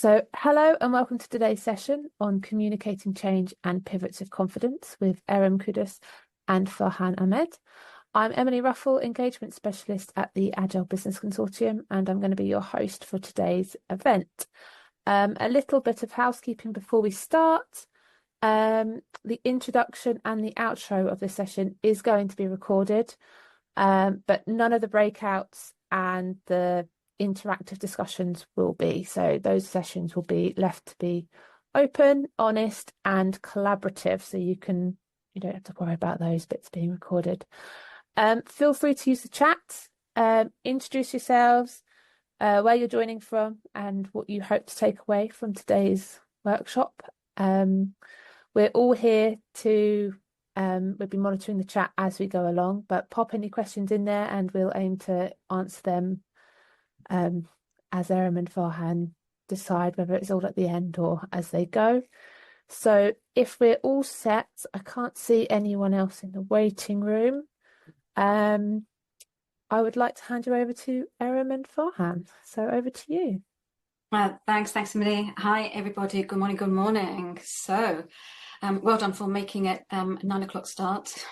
So, hello and welcome to today's session on communicating change and pivots of confidence with Erin Kudus and Farhan Ahmed. I'm Emily Ruffle, Engagement Specialist at the Agile Business Consortium, and I'm going to be your host for today's event. A little bit of housekeeping before we start. The introduction and the outro of this session is going to be recorded, but none of the breakouts and the interactive discussions will be. So those sessions will be left to be open, honest, and collaborative. So you don't have to worry about those bits being recorded. Feel free to use the chat, introduce yourselves, where you're joining from, and what you hope to take away from today's workshop. We're all here to we'll be monitoring the chat as we go along, but pop any questions in there and we'll aim to answer them as Erin and Farhan decide whether it's all at the end or as they go. So if we're all set, I can't see anyone else in the waiting room. I would like to hand you over to Erin and Farhan. So over to you. Thanks, Emily. Hi, everybody. Good morning. So, well done for making it 9 o'clock start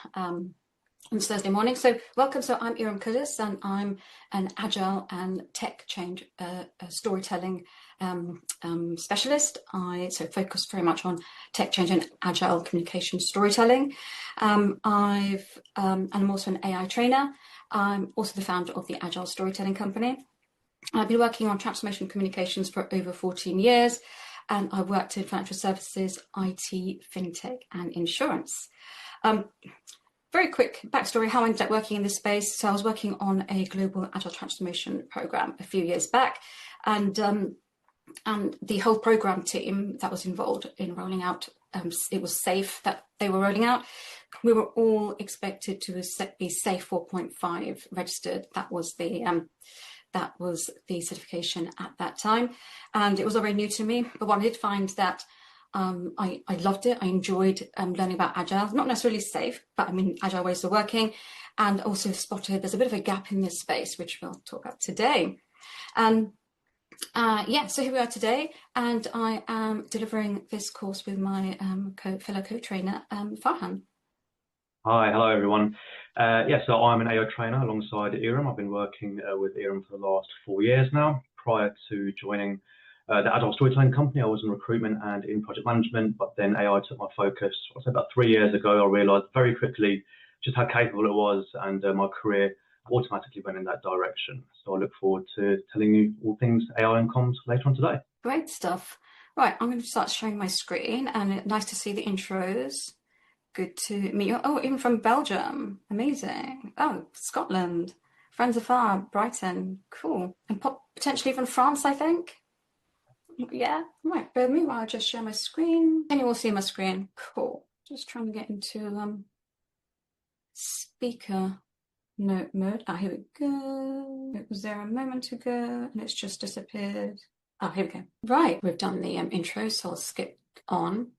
on Thursday morning. So, welcome. So, I'm Erin Kudus, and I'm an Agile and Tech Change storytelling specialist. I focus very much on tech change and Agile communication storytelling. I'm also an AI trainer. I'm also the founder of the Agile Storytelling Company. I've been working on transformation communications for over 14 years, and I've worked in financial services, IT, fintech, and insurance. Very quick backstory, how I ended up working in this space. So I was working on a global Agile transformation program a few years back, and the whole program team that was involved in rolling out, it was SAFE that they were rolling out. We were all expected to be SAFE 4.5 registered. That was the certification at that time, and it was all very new to me. But what I did find that I loved it. I enjoyed learning about Agile, not necessarily SAFE, but I mean Agile ways of working, and also spotted there's a bit of a gap in this space, which we'll talk about today. So here we are today, and I am delivering this course with my fellow co-trainer, Farhan. Hi, hello everyone. So I'm an AI trainer alongside Erin. I've been working with Erin for the last 4 years now. Prior to joining the Agile Storytelling Company, I was in recruitment and in project management, but then AI took my focus. I'd say about 3 years ago, I realised very quickly just how capable it was, and my career automatically went in that direction. So I look forward to telling you all things AI and comms later on today. Great stuff. Right, I'm going to start showing my screen, and nice to see the intros. Good to meet you. Oh, even from Belgium. Amazing. Oh, Scotland. Friends afar, Brighton. Cool. And potentially even France, I think. Yeah. Right. But meanwhile, I'll just share my screen. Can you all see my screen? Cool. Just trying to get into speaker note mode. Here we go. It was there a moment ago and it's just disappeared. Here we go. Right. We've done the intro, so I'll skip on.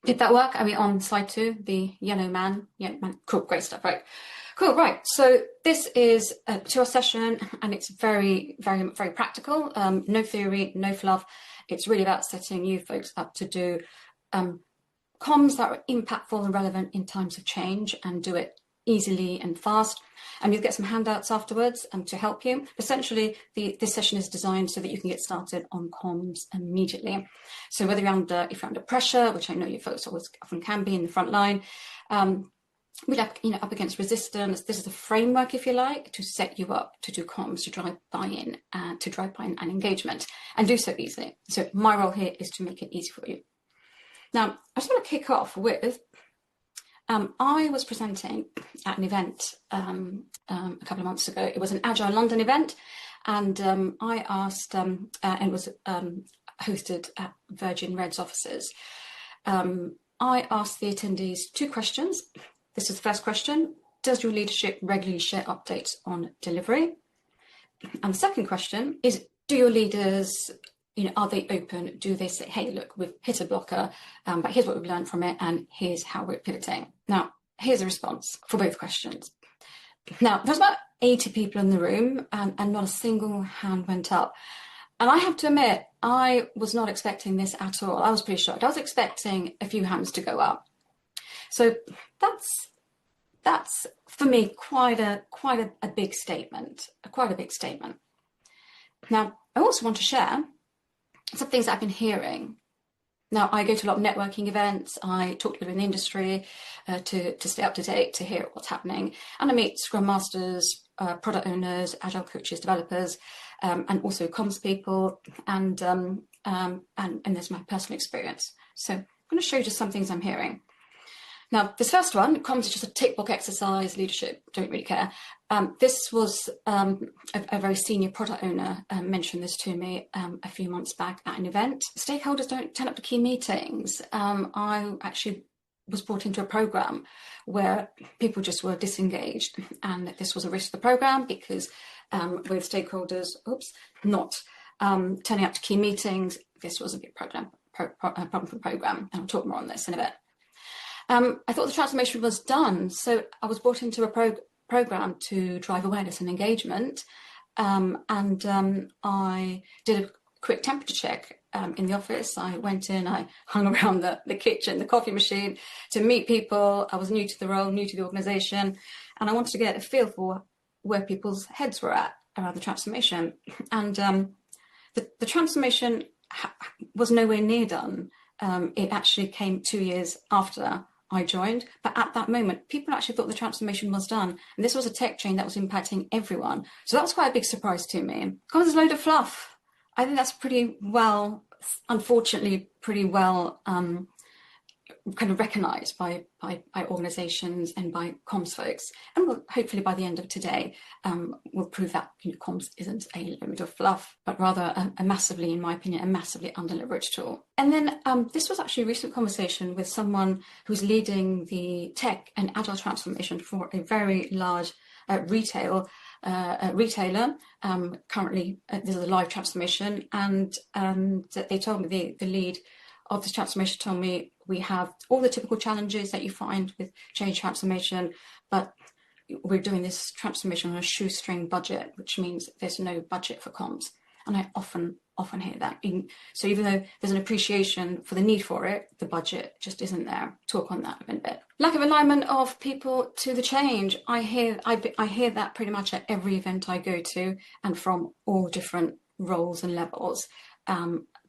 Did that work? Are we on slide 2? The yellow man? Yeah, man. Cool, great stuff, right. Cool, right. So this is a 2-hour session, and it's very, very, very practical. No theory, no fluff. It's really about setting you folks up to do comms that are impactful and relevant in times of change, and do it easily and fast. And you'll get some handouts afterwards to help you. Essentially, this session is designed so that you can get started on comms immediately. So whether if you're under pressure, which I know you folks often can be in the front line, we're up against resistance. This is a framework, if you like, to set you up to do comms, to drive buy-in and engagement, and do so easily. So my role here is to make it easy for you. Now, I just want to kick off with I was presenting at an event a couple of months ago. It was an Agile London event, and I asked, and it was hosted at Virgin Red's offices. I asked the attendees 2 questions. This is the first question: does your leadership regularly share updates on delivery? And the second question is, do your leaders, are they open? Do they say, hey, look, we've hit a blocker, but here's what we've learned from it, and here's how we're pivoting. Now, here's a response for both questions. Now, there's about 80 people in the room, and not a single hand went up. And I have to admit, I was not expecting this at all. I was pretty shocked. I was expecting a few hands to go up. So that's for me quite a big statement, quite a big statement. Now, I also want to share some things that I've been hearing. Now, I go to a lot of networking events. I talk to people in the industry to stay up to date, to hear what's happening. And I meet Scrum Masters, product owners, Agile coaches, developers, and also comms people. And there's my personal experience. So I'm going to show you just some things I'm hearing. Now, this first one, comms is just a tick box exercise, leadership, don't really care. This was a very senior product owner mentioned this to me a few months back at an event. Stakeholders don't turn up to key meetings. I actually was brought into a program where people just were disengaged, and this was a risk to the program because with stakeholders, not turning up to key meetings, this was a big problem for the program, and I'll talk more on this in a bit. I thought the transformation was done, so I was brought into a program to drive awareness and engagement, and I did a quick temperature check in the office. I went in, I hung around the kitchen, the coffee machine to meet people. I was new to the role, new to the organisation, and I wanted to get a feel for where people's heads were at around the transformation. And the transformation was nowhere near done. It actually came 2 years after I joined, but at that moment, people actually thought the transformation was done. And this was a tech change that was impacting everyone. So that was quite a big surprise to me. Because there's a load of fluff. I think that's pretty well, unfortunately, pretty well kind of recognised by organisations and by comms folks. And we'll, hopefully by the end of today, we'll prove that comms isn't a load of fluff, but rather a massively, in my opinion, a massively under-leveraged tool. And then this was actually a recent conversation with someone who's leading the tech and agile transformation for a very large retailer. Currently, there's a live transformation, and they told me the lead of this transformation told me we have all the typical challenges that you find with change transformation, but we're doing this transformation on a shoestring budget, which means there's no budget for comms. And I often hear that. So even though there's an appreciation for the need for it, the budget just isn't there. Talk on that in a bit. Lack of alignment of people to the change. I hear that pretty much at every event I go to, and from all different roles and levels.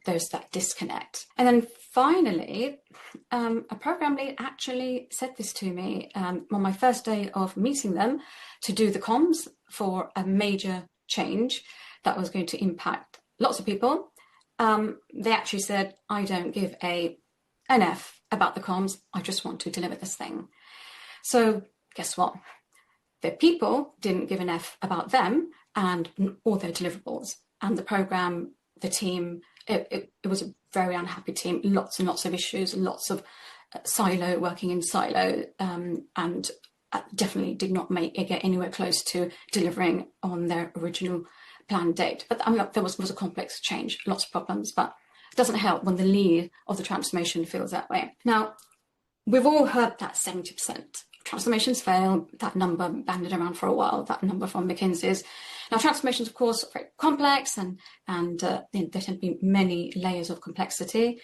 There's that disconnect. And then finally, a program lead actually said this to me on my first day of meeting them to do the comms for a major change that was going to impact lots of people. They actually said, I don't give an F about the comms, I just want to deliver this thing. So guess what? The people didn't give an F about them and all their deliverables. And the program, the team, it was a very unhappy team, lots and lots of issues, lots of working in silo, and definitely did not get anywhere close to delivering on their original planned date. But I mean, there was a complex change, lots of problems, but it doesn't help when the lead of the transformation feels that way. Now, we've all heard that 70% transformations fail, that number banded around for a while, that number from McKinsey's. Now, transformations, of course, are very complex, and there tend to be many layers of complexity.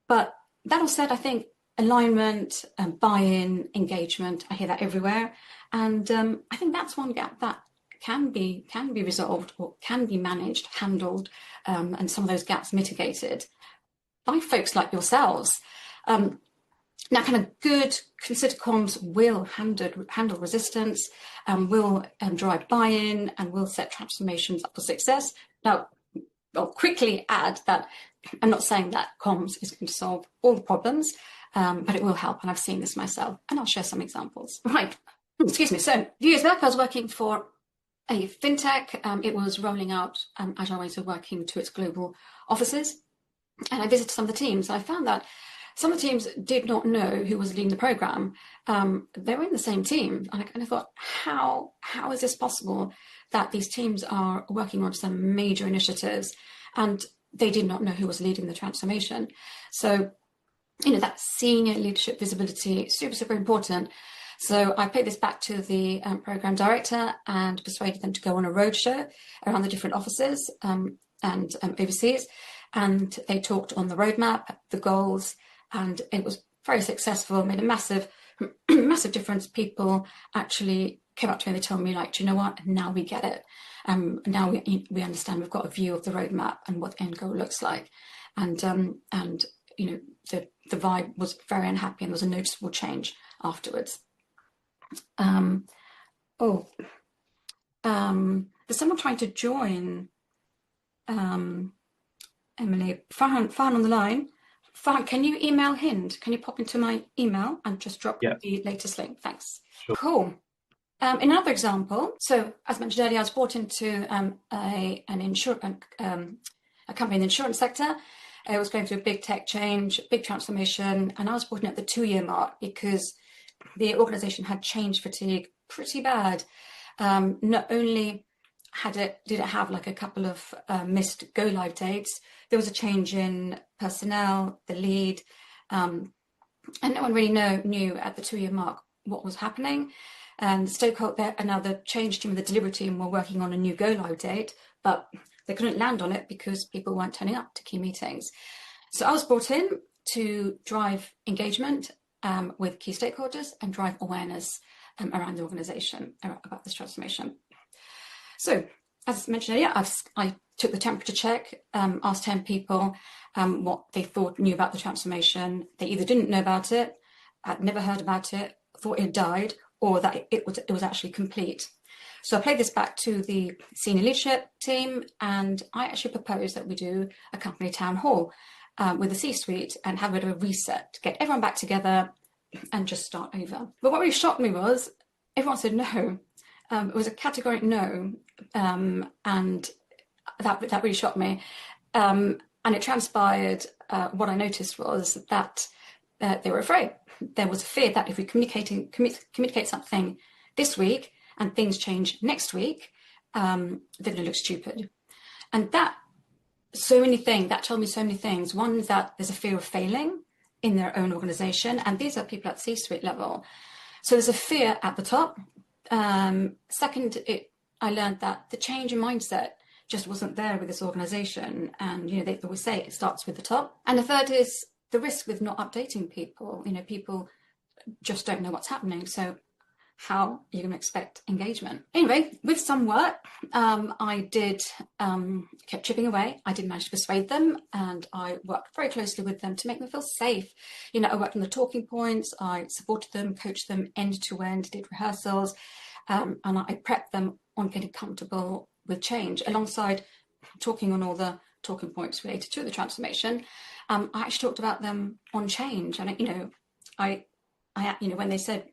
But that all said, I think alignment, buy-in, engagement, I hear that everywhere. And I think that's one gap that can be resolved or can be managed, handled, and some of those gaps mitigated by folks like yourselves. Now, kind of good, considered comms will handle resistance, will drive buy-in, and will set transformations up for success. Now, I'll quickly add that I'm not saying that comms is going to solve all the problems, but it will help, and I've seen this myself, and I'll share some examples. Right, excuse me. So, a few years back, I was working for a fintech. It was rolling out agile ways of working to its global offices, and I visited some of the teams, and I found that some of the teams did not know who was leading the program. They were in the same team. And I kind of thought, how is this possible that these teams are working on some major initiatives and they did not know who was leading the transformation? So, that senior leadership visibility, super, super important. So I played this back to the program director and persuaded them to go on a roadshow around the different offices. and overseas, and they talked on the roadmap, the goals, and it was very successful, made a massive difference. People actually came up to me and they told me, like, do you know what, now we get it. Now we understand, we've got a view of the roadmap and what the end goal looks like. And you know, the vibe was very unhappy, and there was a noticeable change afterwards. There's someone trying to join. Emily, Farhan on the line. Farhan, can you email Hind? Can you pop into my email and just drop the latest link? Thanks. Sure. Cool. In another example, so as mentioned earlier, I was brought into a company in the insurance sector. It was going through a big tech change, big transformation, and I was brought in at the 2-year mark because the organisation had change fatigue pretty bad. Not only did it have like a couple of missed go live dates, there was a change in personnel, the lead, and no one really knew at the 2-year mark what was happening. And the stakeholder and now the change team and the delivery team were working on a new go live date, but they couldn't land on it because people weren't turning up to key meetings. So I was brought in to drive engagement with key stakeholders and drive awareness around the organisation about this transformation. So, as mentioned earlier, I took the temperature check, asked 10 people what they knew about the transformation. They either didn't know about it, had never heard about it, thought it had died, or that it was actually complete. So I played this back to the senior leadership team, and I actually proposed that we do a company town hall with the C-suite and have a bit of a reset to get everyone back together and just start over. But what really shocked me was everyone said no. It was a categoric no, and that really shocked me. And it transpired, what I noticed was that they were afraid. There was a fear that if we communicate something this week and things change next week, they're going to look stupid. And that told me so many things. One is that there's a fear of failing in their own organization, and these are people at C-suite level. So there's a fear at the top. Second, I learned that the change in mindset just wasn't there with this organization, and they always say it starts with the top. And the third is the risk with not updating people. People just don't know what's happening, so how are you going to expect engagement? Anyway, with some work, I kept chipping away. I did manage to persuade them, and I worked very closely with them to make them feel safe. I worked on the talking points, I supported them, coached them end to end, did rehearsals, and I prepped them on getting comfortable with change, alongside talking on all the talking points related to the transformation. I actually talked about them on change, and when they said,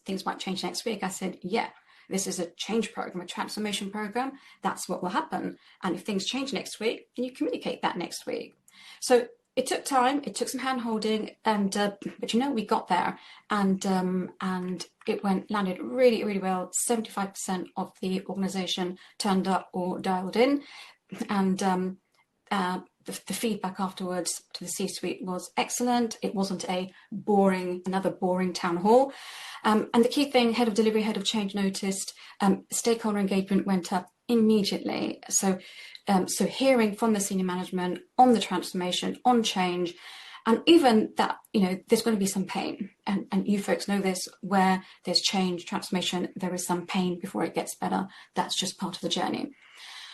things might change next week, I said, yeah, this is a change program, a transformation program. That's what will happen. And if things change next week, then you communicate that next week. So it took time, it took some hand holding, and but we got there, and it landed really, really well. 75% of the organisation turned up or dialed in, and the feedback afterwards to the C-suite was excellent. It wasn't another boring town hall. And the key thing, head of delivery, head of change noticed, stakeholder engagement went up immediately. So hearing from the senior management on the transformation, on change, and even that, there's going to be some pain. And you folks know this, where there's change, transformation, there is some pain before it gets better. That's just part of the journey.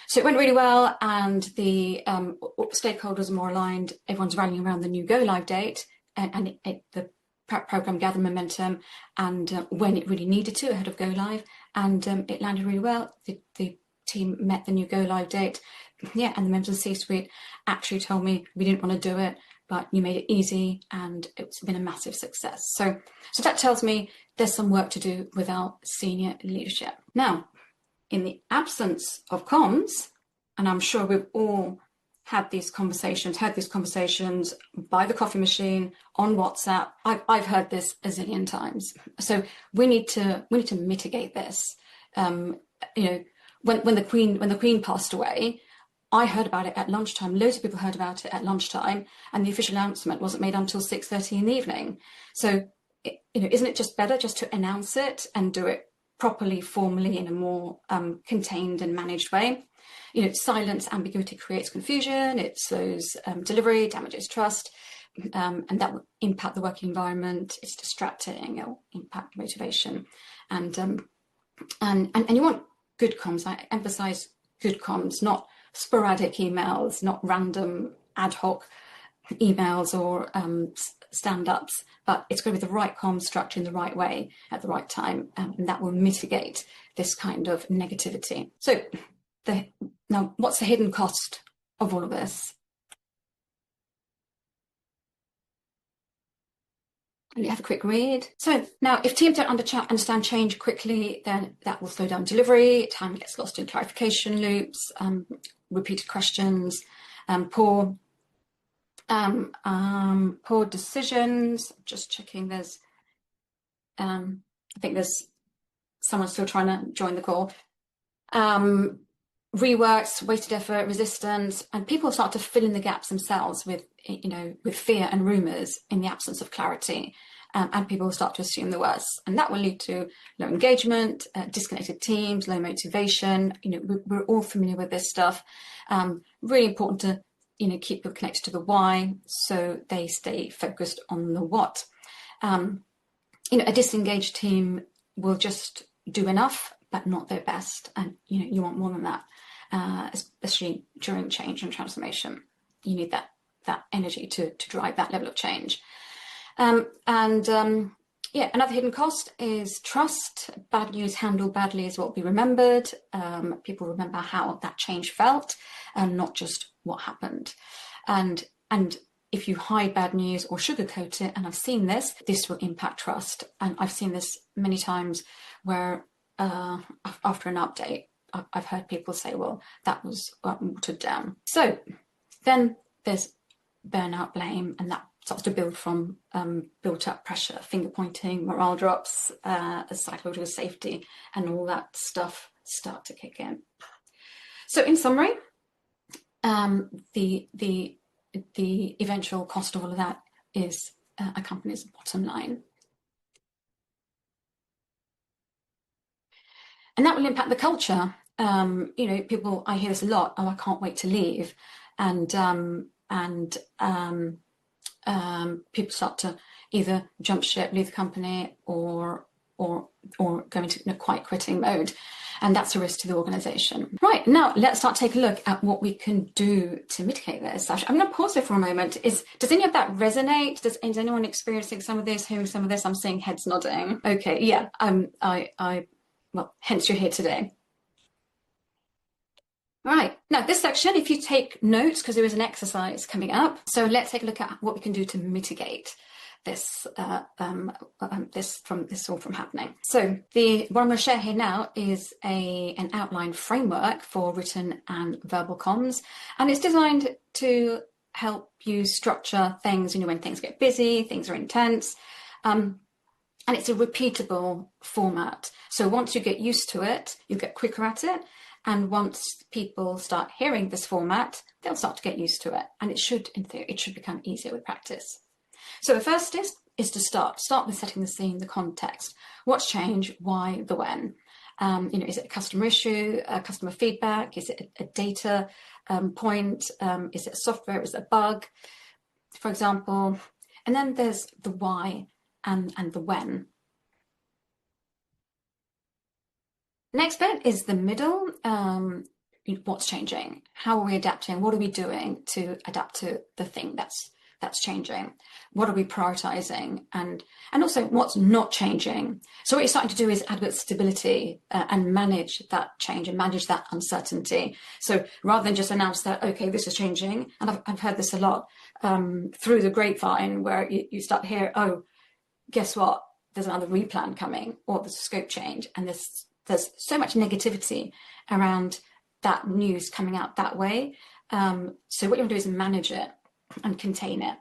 So it went really well, and the stakeholders are more aligned. Everyone's rallying around the new go live date, and the program gathered momentum, and when it really needed to ahead of go live, and it landed really well. The team met the new go live date, and the members of the C-suite actually told me, we didn't want to do it, but you made it easy, and it's been a massive success. So that tells me there's some work to do with our senior leadership. Now, in the absence of comms, and I'm sure we've all had these conversations by the coffee machine, on WhatsApp. I've heard this a zillion times. So we need to mitigate this. When the Queen passed away, I heard about it at lunchtime. Loads of people heard about it at lunchtime, and the official announcement wasn't made until 6:30 in the evening. So, isn't it just better just to announce it and do it properly, formally, in a more contained and managed way? Silence, ambiguity creates confusion. It slows delivery, damages trust, and that will impact the working environment. It's distracting. It will impact motivation, and you want good comms. I emphasize good comms, not sporadic emails, not random ad hoc emails or stand-ups, but it's going to be the right comms structure in the right way at the right time, and that will mitigate this kind of negativity. So now, what's the hidden cost of all of this? Let me have a quick read. So now, if teams don't understand change quickly, then that will slow down delivery, time gets lost in clarification loops, repeated questions, poor decisions. Just checking, there's I think there's someone still trying to join the call. Reworks, wasted effort, resistance, and people start to fill in the gaps themselves with fear and rumors in the absence of clarity, and people start to assume the worst, and that will lead to low engagement, disconnected teams, low motivation. We're all familiar with this stuff. Really important to keep people connected to the why, so they stay focused on the what. A disengaged team will just do enough, but not their best, and you want more than that. Especially during change and transformation, you need that energy to drive that level of change. Another hidden cost is trust. Bad news handled badly is what will be remembered. People remember how that change felt, and not just what happened. And if you hide bad news or sugarcoat it, and I've seen this will impact trust. And I've seen this many times where after an update, I've heard people say, well, that was watered down. So then there's burnout, blame, and that starts to build from built up pressure, finger pointing, morale drops, psychological safety, and all that stuff start to kick in. So in summary, the eventual cost of all of that is a company's bottom line. And that will impact the culture. People, I hear this a lot, oh, I can't wait to leave. And people start to either jump ship, leave the company, or go into a quiet quitting mode. And that's a risk to the organization. Right, now let's start taking a look at what we can do to mitigate this. I'm going to pause there for a moment. Does any of that resonate? Is anyone experiencing some of this, hearing some of this? I'm seeing heads nodding. Okay, yeah, well, hence you're here today. All right, now this section, if you take notes, because there is an exercise coming up, so let's take a look at what we can do to mitigate this all from happening. So what I'm going to share here now is an outline framework for written and verbal comms, and it's designed to help you structure things, when things get busy, things are intense, and it's a repeatable format. So once you get used to it, you get quicker at it. And once people start hearing this format, they'll start to get used to it. And it should, in theory, it should become easier with practice. So the first is to start with setting the scene, the context. What's change? Why? The when? Is it a customer issue, customer feedback? Is it a data point? Is it a software? Is it a bug, for example? And then there's the why and the when. Next bit is the middle. What's changing? How are we adapting? What are we doing to adapt to the thing that's changing? What are we prioritizing? And also what's not changing? So what you're starting to do is add a bit of stability and manage that change and manage that uncertainty. So rather than just announce that, okay, this is changing, and I've heard this a lot through the grapevine, where you start to hear, oh, guess what? There's another replan coming, or there's a scope change, and there's so much negativity around that news coming out that way. So what you want to do is manage it and contain it,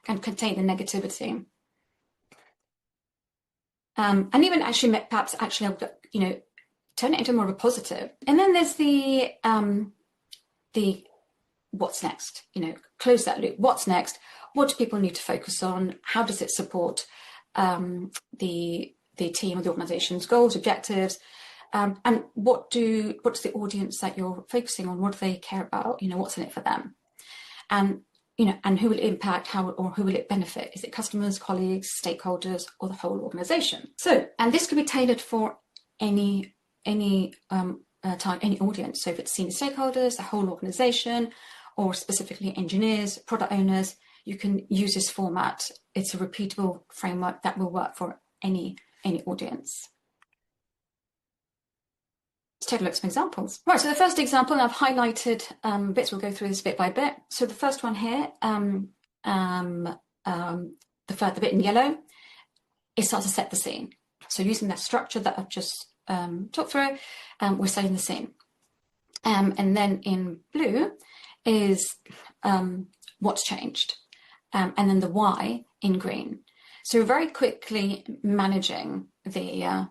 and contain the negativity. And even actually, perhaps actually, turn it into more of a positive. And then there's the what's next, close that loop. What's next? What do people need to focus on? How does it support the team or the organization's goals, objectives? And what's the audience that you're focusing on? What do they care about? What's in it for them? And and who will it impact? Who will it benefit? Is it customers, colleagues, stakeholders, or the whole organization? So, and this could be tailored for any audience. So if it's senior stakeholders, the whole organization, or specifically engineers, product owners, you can use this format. It's a repeatable framework that will work for any audience. Let's take a look at some examples. Right, so the first example, and I've highlighted bits, we'll go through this bit by bit. So the first one here, the bit in yellow, it starts to set the scene. So using that structure that I've just talked through, we're setting the scene. And then in blue is what's changed, and then the why in green. So we're very quickly managing the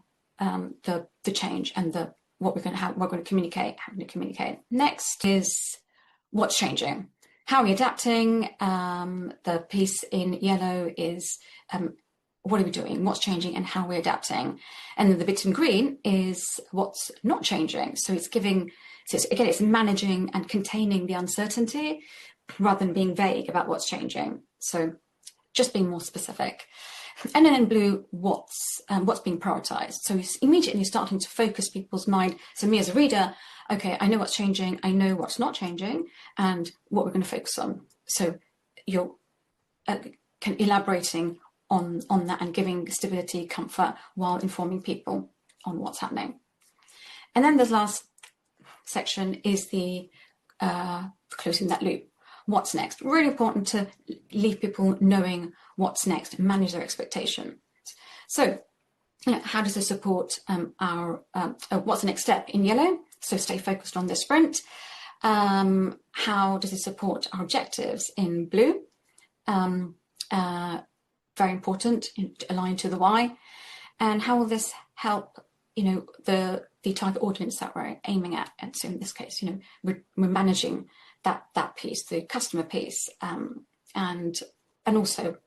change and what we're going to communicate, having to communicate. Next is what's changing. How are we adapting? The piece in yellow is what are we doing? What's changing and how we're adapting? And then the bit in green is what's not changing. So it's managing and containing the uncertainty rather than being vague about what's changing. So just being more specific. And then in blue, what's being prioritized. So it's immediately starting to focus people's mind. So me as a reader, okay, I know what's changing, I know what's not changing, and what we're going to focus on. So you're elaborating on that and giving stability, comfort, while informing people on what's happening. And then the last section is the closing that loop. What's next? Really important to leave people knowing what's next, manage their expectation. So, how does this support what's the next step in yellow? So stay focused on this sprint. How does it support our objectives in blue? Very important, aligned to the why. And how will this help, the target audience that we're aiming at? And so in this case, we're managing that piece, the customer piece, and also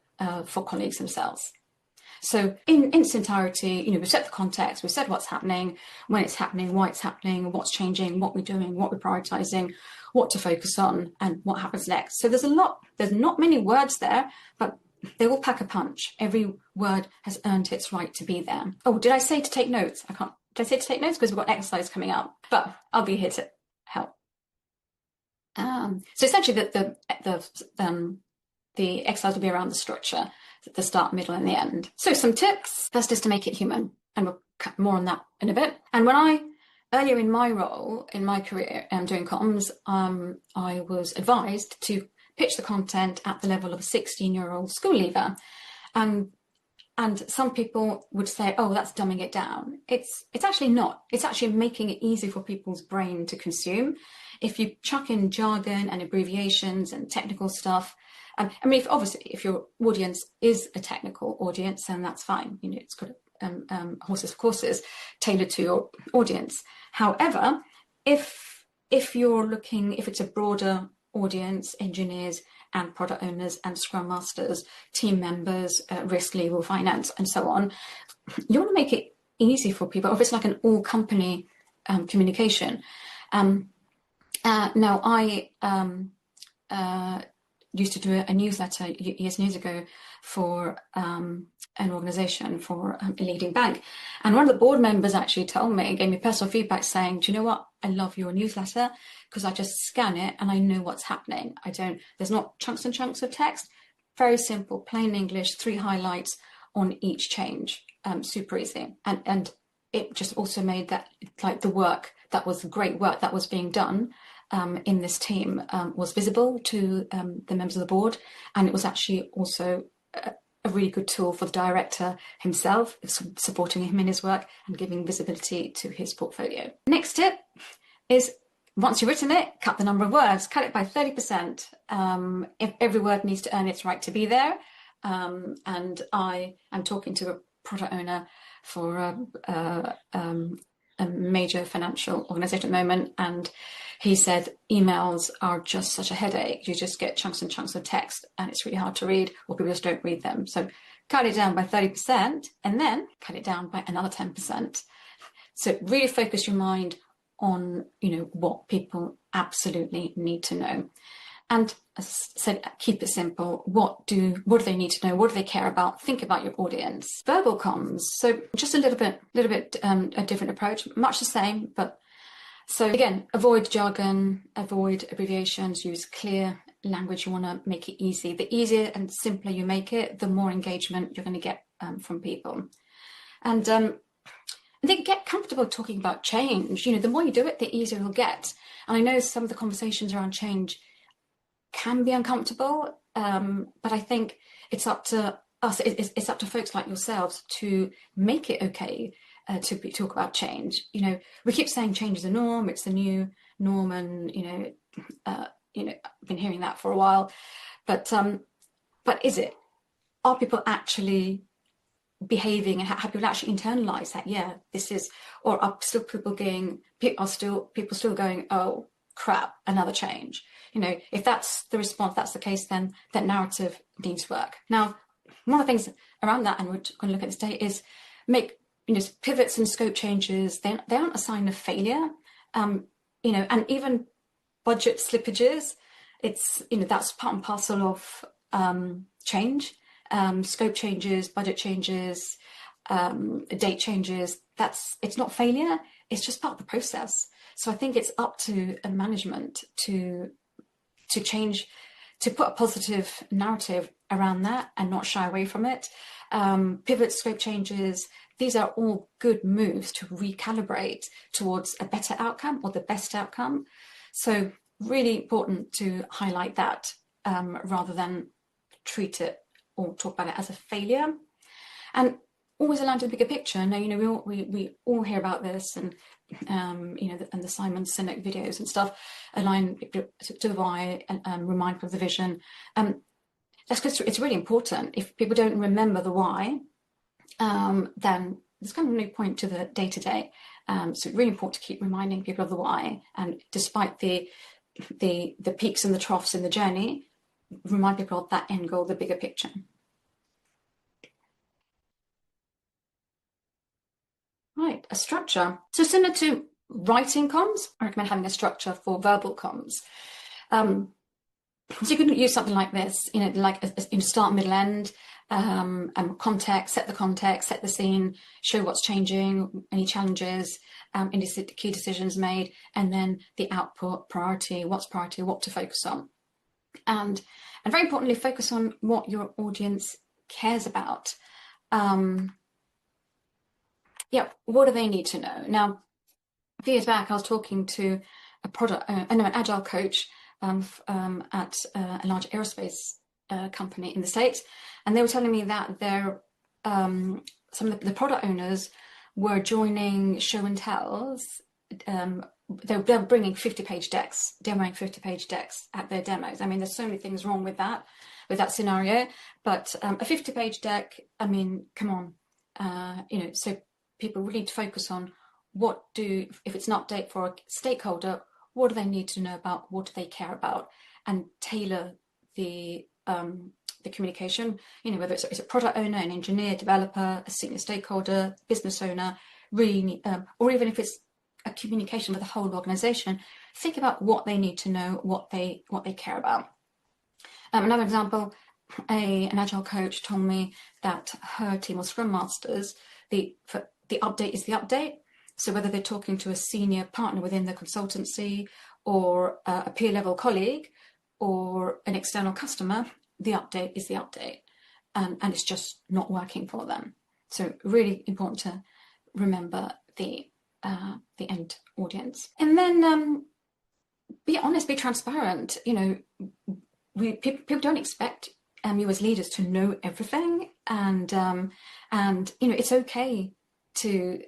for colleagues themselves. So in its entirety, we've set the context, we've said what's happening, when it's happening, why it's happening, what's changing, what we're doing, what we're prioritizing, what to focus on, and what happens next. So there's not many words there, but they will pack a punch. Every word has earned its right to be there. Oh, did I say to take notes? Did I say to take notes? Because we've got exercise coming up, but I'll be here to help. So essentially the exercise will be around the structure, the start, middle, and the end. So some tips. First is to make it human, and we'll cut more on that in a bit. And earlier in my role, in my career doing comms, I was advised to pitch the content at the level of a 16-year-old school leaver. And some people would say, oh, that's dumbing it down. It's actually not. It's actually making it easy for people's brain to consume. If you chuck in jargon and abbreviations and technical stuff, if your audience is a technical audience, then that's fine. It's got horses for courses tailored to your audience. However, if it's a broader audience, engineers and product owners and scrum masters, team members, risk, legal, finance, and so on, you want to make it easy for people. Or if it's like an all company communication. Now, I used to do a newsletter years and years ago for an organization, for a leading bank. And one of the board members actually gave me personal feedback saying, do you know what? I love your newsletter because I just scan it and I know what's happening. There's not chunks and chunks of text, very simple, plain English, 3 highlights on each change, super easy. And it just also made that, like, the great work that was being done in this team was visible to the members of the board, and it was actually also a really good tool for the director himself, supporting him in his work and giving visibility to his portfolio. Next tip is, once you've written it, cut the number of words, cut it by 30%. If every word needs to earn its right to be there. And I am talking to a product owner for a major financial organization at the moment, and he said emails are just such a headache. You just get chunks and chunks of text and it's really hard to read, or people just don't read them. So cut it down by 30% and then cut it down by another 10%. So really focus your mind on, what people absolutely need to know. And as I said, keep it simple. What do they need to know? What do they care about? Think about your audience. Verbal comms. So just a little bit a different approach, much the same, but so again, avoid jargon, avoid abbreviations, use clear language. You want to make it easy. The easier and simpler you make it, the more engagement you're going to get from people. And they get comfortable talking about change. The more you do it, the easier it'll get. And I know some of the conversations around change can be uncomfortable, but I think it's up to us, it's up to folks like yourselves to make it okay to talk about change. We keep saying change is a norm, it's the new norm, and I've been hearing that for a while, but is it? Are people actually behaving, and have people actually internalized that? Yeah, this is, or are still people still going, oh crap, another change? If that's the response, that's the case, then that narrative needs work. Now, one of the things around that, and we're going to look at this today, is make pivots and scope changes. They aren't a sign of failure, and even budget slippages. It's that's part and parcel of change. Scope changes, budget changes, date changes. It's not failure. It's just part of the process. So I think it's up to management to change, to put a positive narrative around that and not shy away from it. Pivot, scope changes, these are all good moves to recalibrate towards a better outcome or the best outcome. So really important to highlight that rather than treat it or talk about it as a failure. And always align to the bigger picture. Now, we all hear about this, and and the Simon Sinek videos and stuff, align to the why and remind of the vision. That's because it's really important. If people don't remember the why, then there's kind of no point to the day-to-day. So it's really important to keep reminding people of the why, and despite the peaks and the troughs in the journey, remind people of that end goal, the bigger picture. Right, a structure. So similar to writing comms, I recommend having a structure for verbal comms. So you can use something like this, like start, middle, end, context, set the scene, show what's changing, any challenges, any key decisions made, and then the output, priority, what to focus on. And very importantly, focus on what your audience cares about. What do they need to know? Now, a few years back, I was talking to an agile coach at a large aerospace company in the States, and they were telling me that some of the product owners were joining show and tells. They were bringing 50-page decks, demoing 50-page decks at their demos. I mean, there's so many things wrong with that scenario, but a 50-page deck, I mean, come on, so people really need to focus on if it's an update for a stakeholder, what do they need to know about, what do they care about, and tailor the communication, whether it's a product owner, an engineer, developer, a senior stakeholder, business owner, really, or even if it's a communication with the whole organization, think about what they need to know, what they care about. Another example, an agile coach told me that her team of Scrum Masters, the update is the update. So whether they're talking to a senior partner within the consultancy, or a peer level colleague, or an external customer, the update is the update, and it's just not working for them. So really important to remember the end audience, and then be honest, be transparent. People don't expect you as leaders to know everything, and it's okay to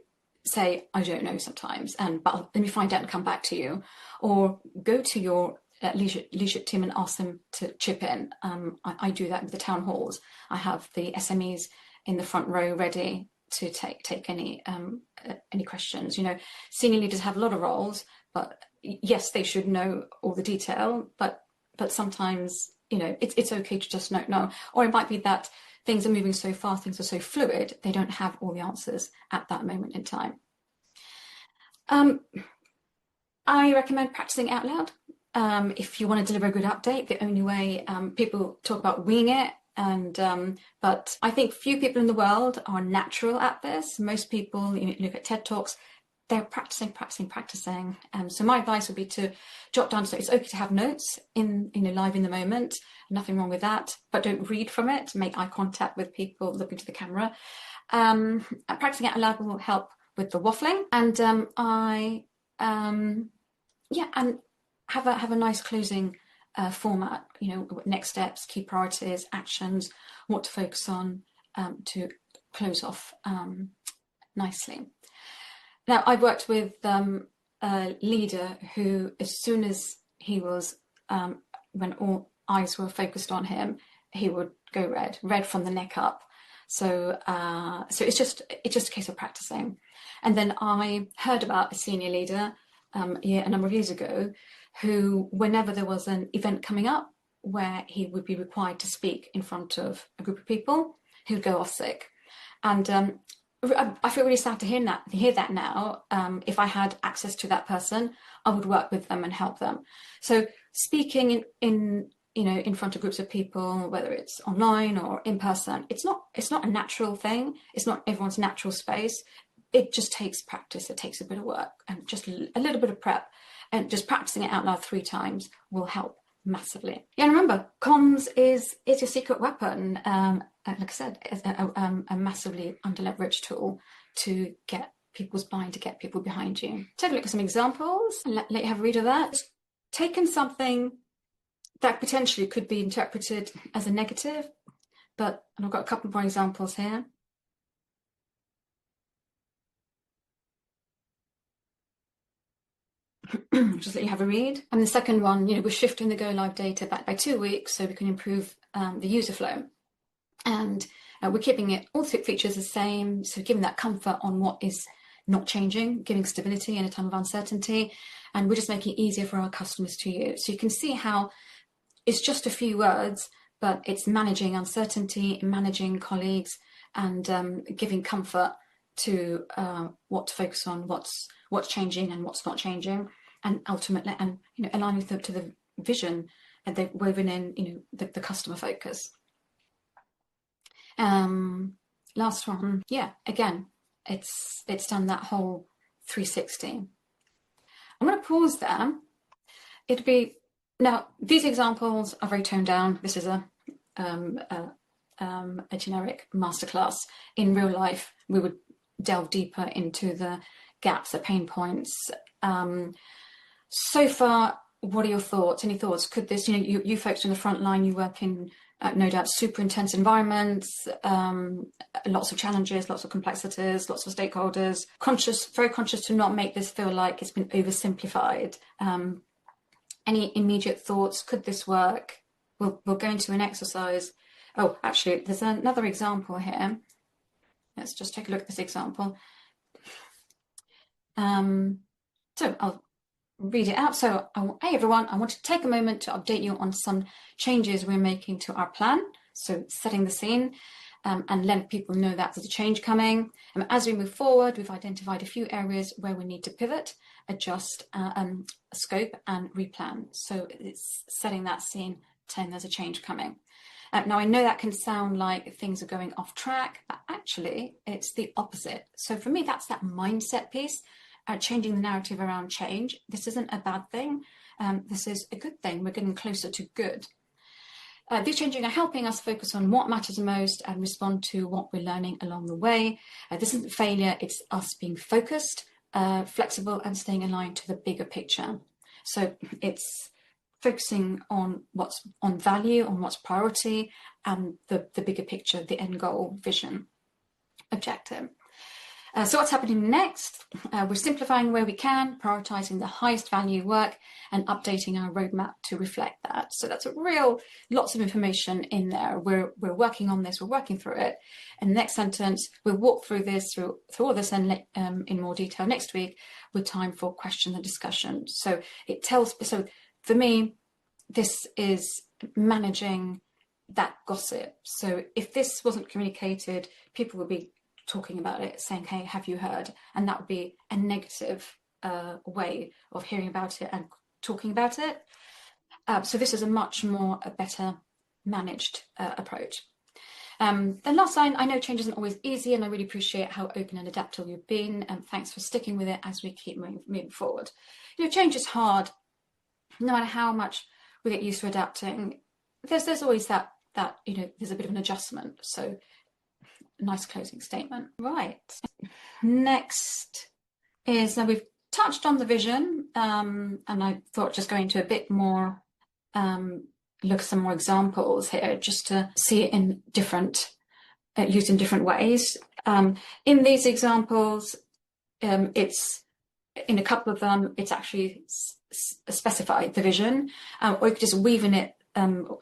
say, I don't know sometimes, but let me find out and come back to you, or go to your leadership team and ask them to chip in. I do that with the town halls. I have the SMEs in the front row ready to take any questions. Senior leaders have a lot of roles, but yes, they should know all the detail, but sometimes it's okay to just not know. Or it might be that things are moving so fast, things are so fluid, they don't have all the answers at that moment in time. I recommend practicing out loud. If you want to deliver a good update, the only way people talk about winging it, but I think few people in the world are natural at this. Most people, you look at TED Talks, they're practicing. So my advice would be to jot down. So it's okay to have notes in, live in the moment. Nothing wrong with that, but don't read from it. Make eye contact with people, look into the camera. Practicing out loud will help with the waffling, and and have a nice closing format. Next steps, key priorities, actions, what to focus on to close off nicely. Now, I've worked with a leader who, as soon as he was, when all eyes were focused on him, he would go red from the neck up. So it's just a case of practicing. And then I heard about a senior leader a number of years ago, who, whenever there was an event coming up where he would be required to speak in front of a group of people, he would go off sick. And I feel really sad to hear that now. If I had access to that person, I would work with them and help them. So speaking in front of groups of people, whether it's online or in person, it's not a natural thing. It's not everyone's natural space. It just takes practice. It takes a bit of work and just a little bit of prep, and just practicing it out loud 3 times will help massively. Yeah, and remember, comms is your secret weapon. Like I said, it's a massively under-leveraged tool to get people's buy-in, to get people behind you. Take a look at some examples and let you have a read of that. Taken something that potentially could be interpreted as a negative, and I've got a couple more examples here. Just let you have a read. And the second one, we're shifting the go live data back by 2 weeks so we can improve the user flow. And we're keeping all the features the same, so giving that comfort on what is not changing, giving stability in a time of uncertainty, and we're just making it easier for our customers to use. So you can see how it's just a few words, but it's managing uncertainty, managing colleagues, and giving comfort to what to focus on, what's changing and what's not changing, and ultimately, and aligning to the vision and they've woven in, the customer focus. Last one, again, it's done that whole 360. I'm going to pause there. Now these examples are very toned down. This is a generic masterclass. In real life, we would delve deeper into the gaps, the pain points. So far, what are your thoughts? Any thoughts? Could this, you folks on the front line, you work in no doubt super intense environments, lots of challenges, lots of complexities, lots of stakeholders, very conscious to not make this feel like it's been oversimplified. Any immediate thoughts? Could this work? We'll go into an exercise. Oh, actually, there's another example here. Let's just take a look at this example. So I'll read it out. So, hey everyone, I want to take a moment to update you on some changes we're making to our plan. So setting the scene and letting people know that there's a change coming. And as we move forward, we've identified a few areas where we need to pivot, adjust scope and replan. So it's setting that scene, telling there's a change coming. Now, I know that can sound like things are going off track, but actually it's the opposite. So for me, that's that mindset piece, changing the narrative around change. This isn't a bad thing. This is a good thing. We're getting closer to good. These changes are helping us focus on what matters most and respond to what we're learning along the way. This isn't failure, it's us being focused, flexible and staying aligned to the bigger picture. So it's focusing on what's on value, on what's priority, and the bigger picture, the end goal, vision, objective. So what's happening next? We're simplifying where we can, prioritizing the highest value work and updating our roadmap to reflect that. So that's lots of information in there. We're working on this, we're working through it. And the next sentence, we'll walk through all this and in more detail next week with time for questions and discussion. So so for me, this is managing that gossip. So if this wasn't communicated, people would be talking about it, saying, hey, have you heard? And that would be a negative way of hearing about it and talking about it. So this is a better managed approach. The last line, I know change isn't always easy, and I really appreciate how open and adaptable you've been, and thanks for sticking with it as we keep moving forward. Change is hard. No matter how much we get used to adapting, there's always that there's a bit of an adjustment. So nice closing statement. Right. Next is, now we've touched on the vision, and I thought just going to a bit more, look at some more examples here, just to see it in different, used in different ways. In these examples, it's, in a couple of them, it's actually specified the vision, or you could just weave in it.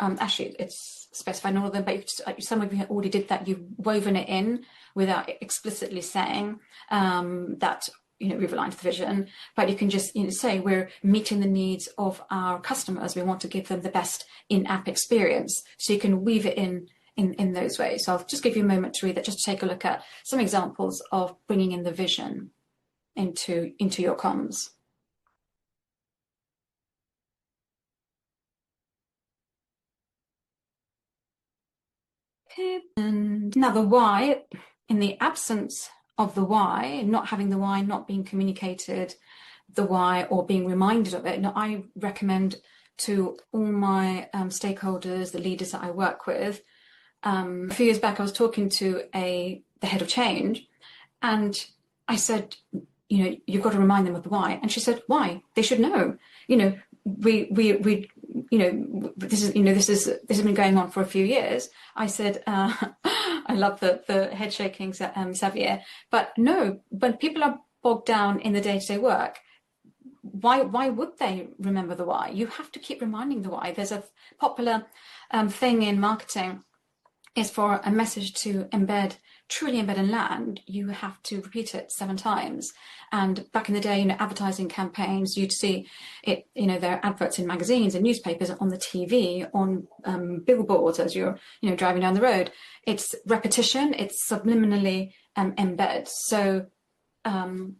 Actually, it's specified in all of them, but you could, some of you already did that. You've woven it in without explicitly saying that we've aligned to the vision, but you can just say we're meeting the needs of our customers. We want to give them the best in-app experience. So you can weave it in those ways. So I'll just give you a moment to read that, just to take a look at some examples of bringing in the vision into your comms. Okay, and now the why. In the absence of the why, not having the why, not being communicated the why or being reminded of it. Now, I recommend to all my stakeholders, the leaders that I work with. A few years back, I was talking to the head of change, and I said, you've got to remind them of the why. And she said, why? They should know. This has been going on for a few years. I said, I love the head shaking, Xavier. But no, when people are bogged down in the day-to-day work, why would they remember the why? You have to keep reminding the why. There's a popular thing in marketing, is for a message to truly embed and land, you have to repeat it 7 times. And back in the day, advertising campaigns, you'd see it, there are adverts in magazines and newspapers, on the TV, on billboards as you're, driving down the road. It's repetition, it's subliminally embed. So, I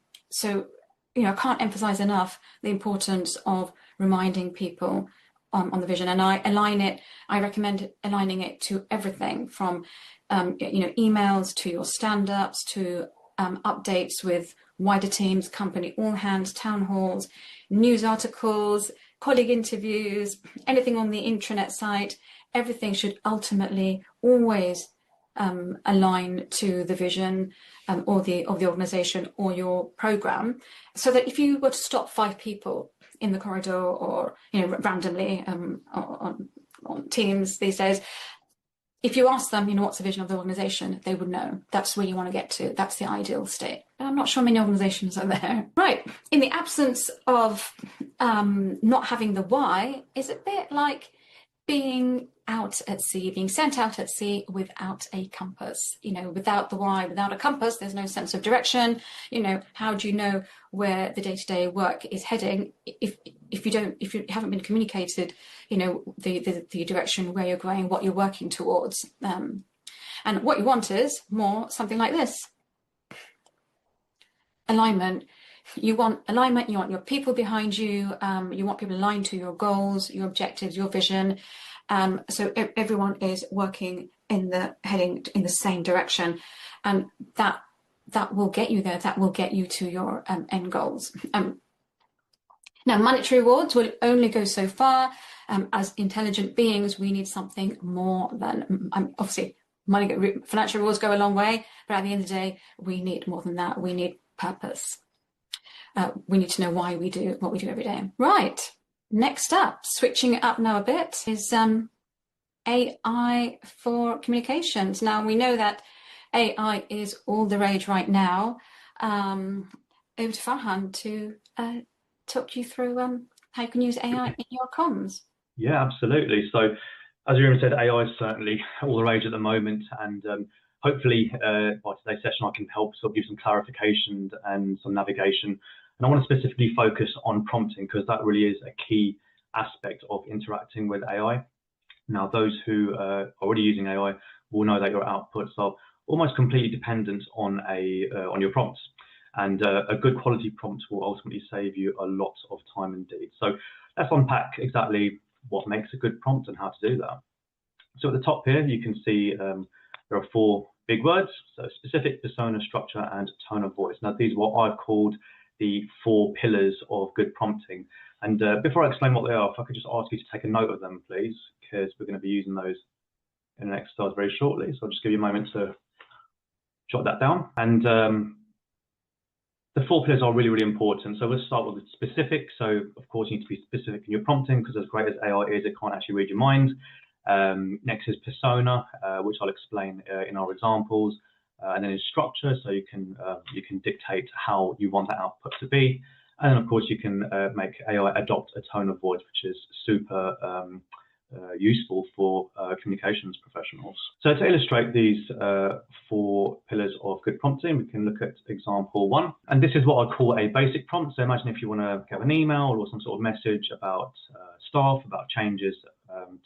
can't emphasize enough the importance of reminding people on the vision. And I recommend aligning it to everything from emails to your stand-ups to updates with wider teams, company all hands, town halls, news articles, colleague interviews, anything on the intranet site. Everything should ultimately always align to the vision of the organization or your program, so that if you were to stop 5 people in the corridor or randomly on Teams these days, if you ask them, what's the vision of the organization, they would know. That's where you want to get to. That's the ideal state. But I'm not sure many organizations are there. Right. In the absence of not having the why, is a bit like being out at sea, being sent out at sea without a compass. Without the why, without a compass, there's no sense of direction. How do you know where the day-to-day work is heading if you haven't been communicated, the direction where you're going, what you're working towards. And what you want is more something like this. Alignment. You want alignment, you want your people behind you, you want people aligned to your goals, your objectives, your vision. So everyone is working heading in the same direction, and that will get you there. That will get you to your end goals. Now, monetary rewards will only go so far. As intelligent beings, we need something more than obviously financial rewards go a long way, but at the end of the day, we need more than that. We need purpose. We need to know why we do what we do every day. Right. Next up, switching it up now a bit, is AI for communications. Now, we know that AI is all the rage right now. Over to Farhan to talk you through how you can use AI in your comms. Yeah, absolutely. So, as you said, AI is certainly all the rage at the moment, and hopefully by today's session I can help sort of give some clarification and some navigation. And I want to specifically focus on prompting, because that really is a key aspect of interacting with AI. Now, those who are already using AI will know that your outputs are almost completely dependent on your prompts. And a good quality prompt will ultimately save you a lot of time indeed. So let's unpack exactly what makes a good prompt and how to do that. So at the top here, you can see there are 4 big words, so specific, persona, structure, and tone of voice. Now, these are what I've called the 4 pillars of good prompting. And before I explain what they are, if I could just ask you to take a note of them, please, because we're going to be using those in an exercise very shortly. So I'll just give you a moment to jot that down. And the 4 pillars are really, really important. So let's start with the specific. So of course, you need to be specific in your prompting, because as great as AI is, it can't actually read your mind. Next is persona, which I'll explain in our examples. And then is structure, so you can dictate how you want that output to be. And then of course you can make AI adopt a tone of voice, which is super useful for communications professionals. So to illustrate these 4 pillars of good prompting, we can look at example 1. And this is what I call a basic prompt. So imagine if you want to get an email or some sort of message about staff, about changes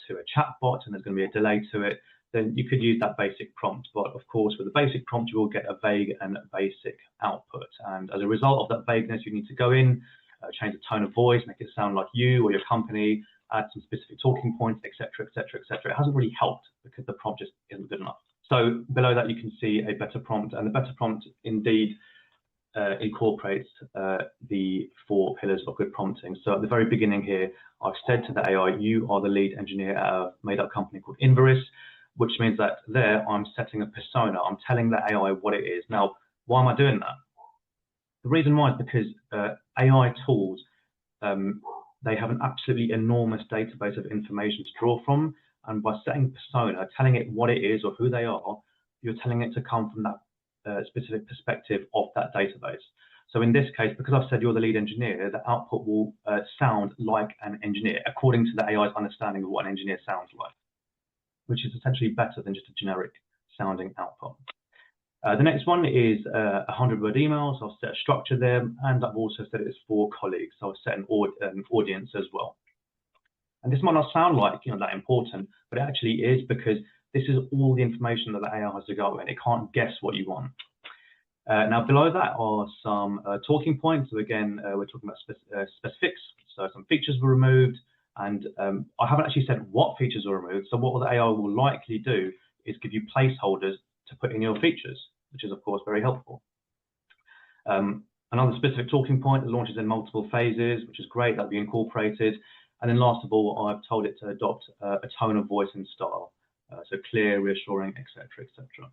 to a chatbot, and there's going to be a delay to it, then you could use that basic prompt. But of course, with a basic prompt, you will get a vague and basic output. And as a result of that vagueness, you need to go in, change the tone of voice, make it sound like you or your company, add some specific talking points, etc., etc., etc. It hasn't really helped because the prompt just isn't good enough. So below that, you can see a better prompt, and the better prompt indeed incorporates the 4 pillars of good prompting. So at the very beginning here, I've said to the AI, you are the lead engineer at a made-up company called Inveris, which means that there I'm setting a persona. I'm telling the AI what it is. Now, why am I doing that? The reason why is because AI tools, they have an absolutely enormous database of information to draw from. And by setting persona, telling it what it is or who they are, you're telling it to come from that specific perspective of that database. So in this case, because I've said you're the lead engineer, the output will sound like an engineer, according to the AI's understanding of what an engineer sounds like, which is essentially better than just a generic sounding output. The next one is 100-word emails. I'll set a structure there, and I've also said it's for colleagues. So I'll set an audience as well. And this might not sound like that important, but it actually is, because this is all the information that the AI has to go in. It can't guess what you want. Now below that are some talking points. So again, we're talking about specifics. So some features were removed, and I haven't actually said what features were removed. So what the AI will likely do is give you placeholders to put in your features, which is of course very helpful. Another specific talking point, it launches in multiple phases, which is great, that'll be incorporated. And then last of all, I've told it to adopt a tone of voice and style, so clear, reassuring, etc., etc.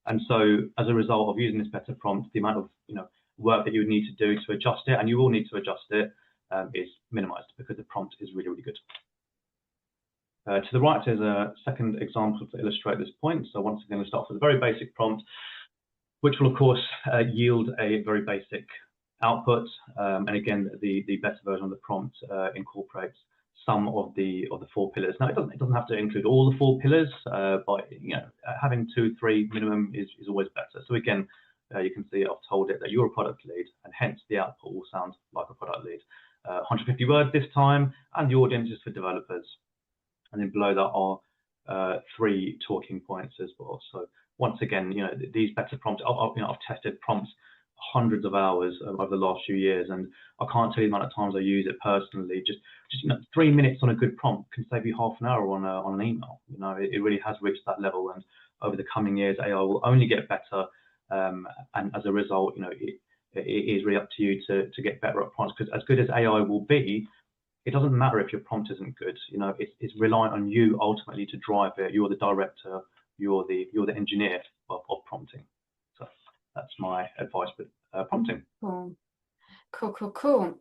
And so as a result of using this better prompt, the amount of work that you would need to do to adjust it, and you will need to adjust it, is minimized, because the prompt is really, really good. To the right, there's a second example to illustrate this point. So once again, we'll start with a very basic prompt, which will of course yield a very basic output. And again, the better version of the prompt incorporates some of the 4 pillars. Now, it doesn't have to include all the 4 pillars, but having 2, 3 minimum is always better. So again, you can see I've told it that you're a product lead, and hence the output will sound like a product lead. 150 words this time, and the audience is for developers. And then below that are 3 talking points as well. So once again, these better prompts, I've tested prompts hundreds of hours over the last few years, and I can't tell you the amount of times I use it personally. Just 3 minutes on a good prompt can save you half an hour on an email. It really has reached that level, and over the coming years, AI will only get better. And as a result, it is really up to you to get better at prompts, because as good as AI will be, it doesn't matter if your prompt isn't good. It's reliant on you ultimately to drive it. You're the director. You're the engineer of prompting. So that's my advice with prompting. Cool.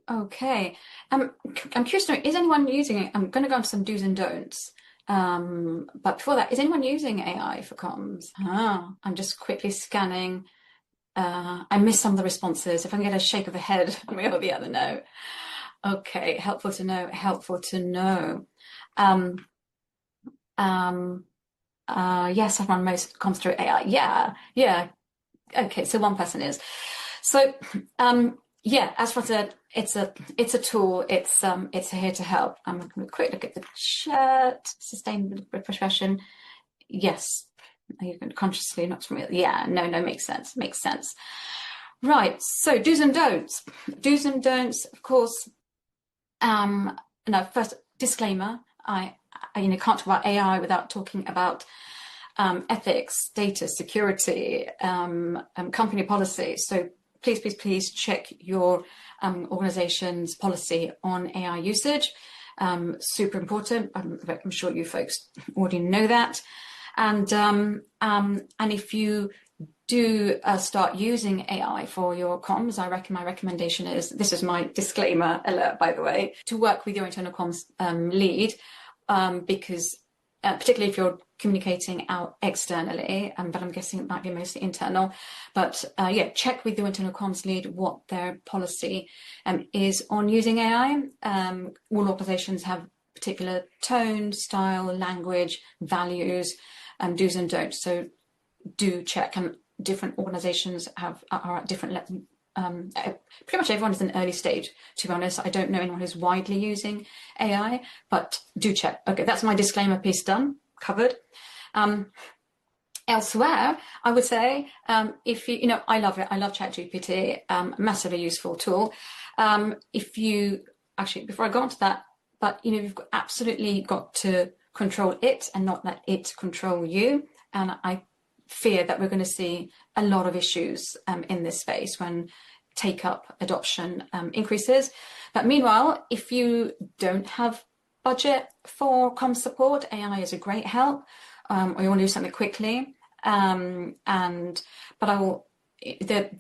Okay. I'm curious to know, is anyone using it? I'm going to go into some do's and don'ts. But before that, is anyone using AI for comms? I'm just quickly scanning. I missed some of the responses. If I can get a shake of the head, one way or the other, no. Okay, helpful to know. Yes, everyone most comes through AI. Yeah. Okay, so one person is. So, as Fran said, it's a tool. It's here to help. I'm going to quick look at the chat. Sustainable profession. Yes, are you consciously not familiar? Yeah, no, makes sense. Right, so do's and don'ts. Do's and don'ts, of course. First, disclaimer, I can't talk about AI without talking about ethics, data security, company policy. So please check your organization's policy on AI usage. Super important. I'm sure you folks already know that. And if you do start using AI for your comms, my recommendation is, this is my disclaimer alert, by the way, to work with your internal comms lead, because particularly if you're communicating out externally, but I'm guessing it might be mostly internal. But check with your internal comms lead what their policy is on using AI. All organizations have particular tone, style, language, values, do's and don'ts. So do check, and different organizations are at different levels. Pretty much everyone is in an early stage, to be honest. I don't know anyone who's widely using AI, but do check. Okay, that's my disclaimer piece done, covered. Elsewhere, I would say, if I love it. I love ChatGPT, massively useful tool. Before I go on to that, but you've absolutely got to control it and not let it control you. And I fear that we're going to see a lot of issues in this space when take-up adoption increases. But meanwhile, if you don't have budget for comms support, AI is a great help, or you want to do something quickly. There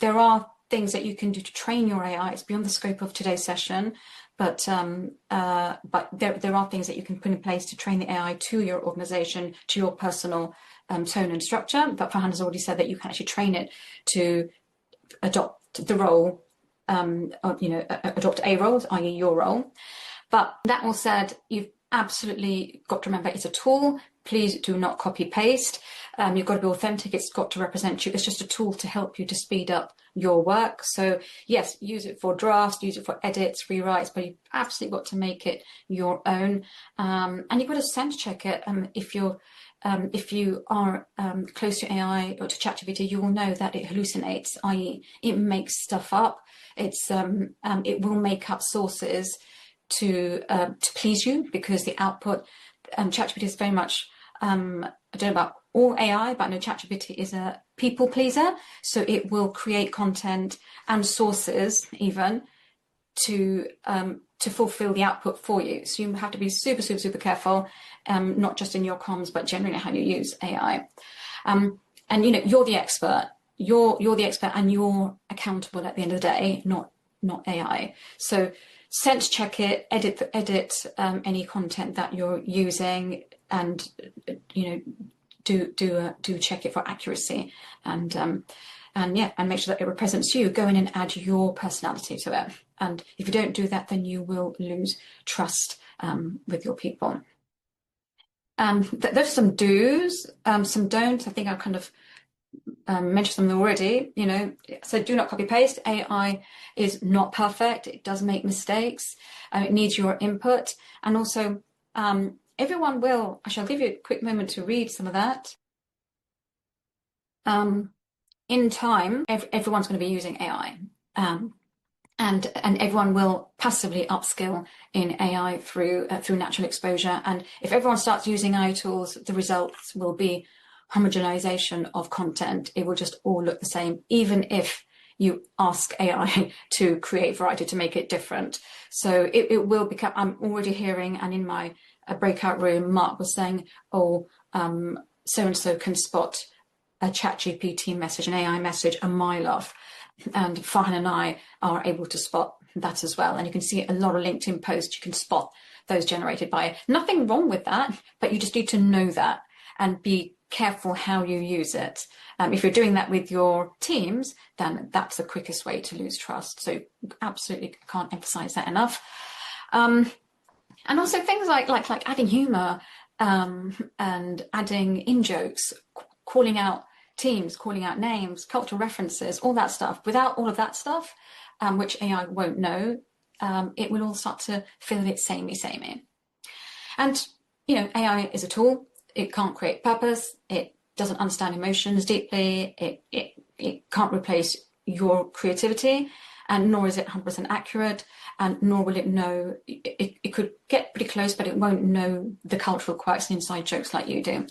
are things that you can do to train your AI. It's beyond the scope of today's session, but there are things that you can put in place to train the AI to your organization, to your personal tone and structure. But Farhan has already said that you can actually train it to adopt the role, adopt a role, i.e. your role. But that all said, you've absolutely got to remember it's a tool. Please do not copy paste. You've got to be authentic. It's got to represent you. It's just a tool to help you to speed up your work. So yes, use it for drafts, use it for edits, rewrites, but you've absolutely got to make it your own. And you've got to sense check it. If you are close to AI or to ChatGPT, you will know that it hallucinates, i.e. it makes stuff up. It will make up sources to please you, because the output, ChatGPT is very much, I don't know about all AI, but I know ChatGPT is a people pleaser. So it will create content and sources even to fulfill the output for you. So you have to be super, super, super careful, not just in your comms, but generally how you use AI. And you're the expert. You're the expert, and you're accountable at the end of the day, not AI. So sense check it, edit any content that you're using, and do check it for accuracy, and make sure that it represents you. Go in and add your personality to it. And if you don't do that, then you will lose trust with your people. There's some do's, some don'ts. I think I kind of mentioned them already. So do not copy paste. AI is not perfect. It does make mistakes. It needs your input, and also everyone will. I shall give you a quick moment to read some of that. In time, everyone's going to be using AI, and everyone will passively upskill in AI through natural exposure. And if everyone starts using AI tools, the results will be homogenization of content. It will just all look the same, even if you ask AI to create variety, to make it different. So it will become, I'm already hearing, and in my breakout room, Mark was saying, so-and-so can spot a ChatGPT message, an AI message a mile off. And Farhan and I are able to spot that as well. And you can see a lot of LinkedIn posts, you can spot those generated by it. Nothing wrong with that, but you just need to know that and be careful how you use it. If you're doing that with your teams, then that's the quickest way to lose trust. So absolutely can't emphasize that enough. And also things like adding humor, and adding in-jokes, calling out teams, calling out names, cultural references, all that stuff. Without all of that stuff, which AI won't know, it will all start to feel a bit samey. And, AI is a tool. It can't create purpose. It doesn't understand emotions deeply. It can't replace your creativity, and nor is it 100% accurate, and nor will it know, it could get pretty close, but it won't know the cultural quirks and inside jokes like you do.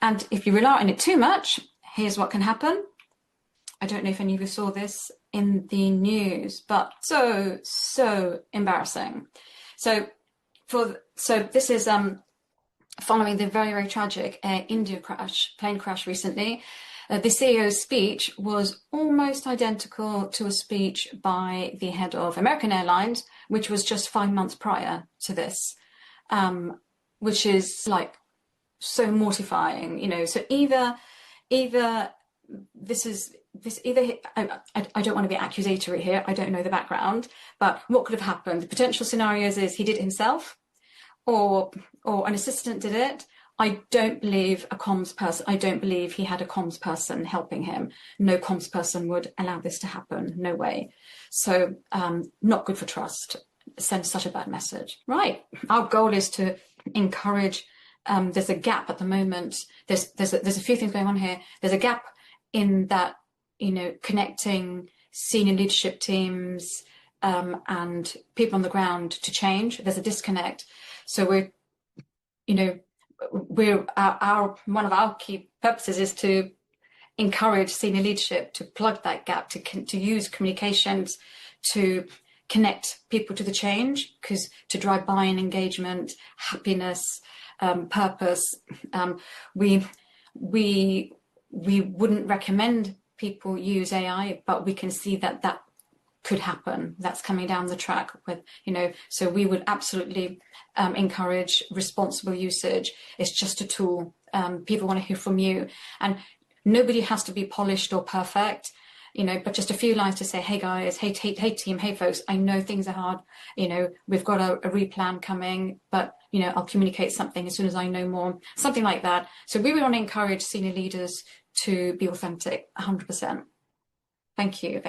And if you rely on it too much, here's what can happen. I don't know if any of you saw this in the news, but so embarrassing. So this is following the very tragic Air India plane crash recently. The CEO's speech was almost identical to a speech by the head of American Airlines, which was just 5 months prior to this, which is like so mortifying, you know. So either I don't want to be accusatory here, I don't know the background, but what could have happened? The potential scenarios is he did it himself, or an assistant did it. I don't believe a comms person, I don't believe he had a comms person helping him. No comms person would allow this to happen, no way. So not good for trust, sends such a bad message. Right, our goal is to encourage, there's a gap at the moment, there's a few things going on here. There's a gap in that, you know, connecting senior leadership teams and people on the ground to change. There's a disconnect. So we're, you know, one of our key purposes is to encourage senior leadership to plug that gap, to use communications to connect people to the change, because to drive buy-in, engagement, happiness, purpose. We wouldn't recommend people use AI, but we can see that could happen. That's coming down the track with, you know, so we would absolutely encourage responsible usage. It's just a tool. People want to hear from you, and nobody has to be polished or perfect, you know, but just a few lines to say, hey guys, hey team, hey folks, I know things are hard, you know, we've got a replan coming, but, you know, I'll communicate something as soon as I know more, something like that. So we want to encourage senior leaders to be authentic, 100%. Thank you.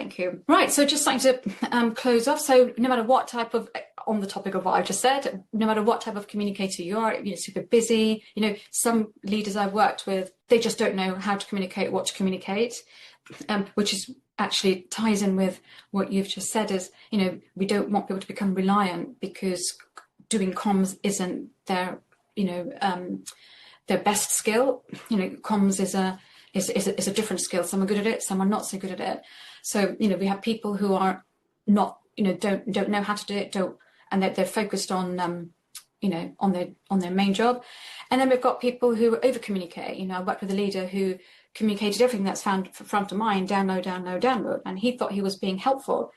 Right, so just starting to close off. So no matter what type of, on the topic of what I've just said, no matter what type of communicator you are, you know, super busy, you know, some leaders I've worked with, they just don't know how to communicate, what to communicate, which is actually ties in with what you've just said is, you know, we don't want people to become reliant because doing comms isn't their, you know, their best skill. You know, comms is a different skill. Some are good at it, some are not so good at it. So, you know, we have people who are not, you know, don't know how to do it, and they're focused on, you know, on their main job. And then we've got people who over communicate. You know, I worked with a leader who communicated everything that's found front of mind, download, and he thought he was being helpful,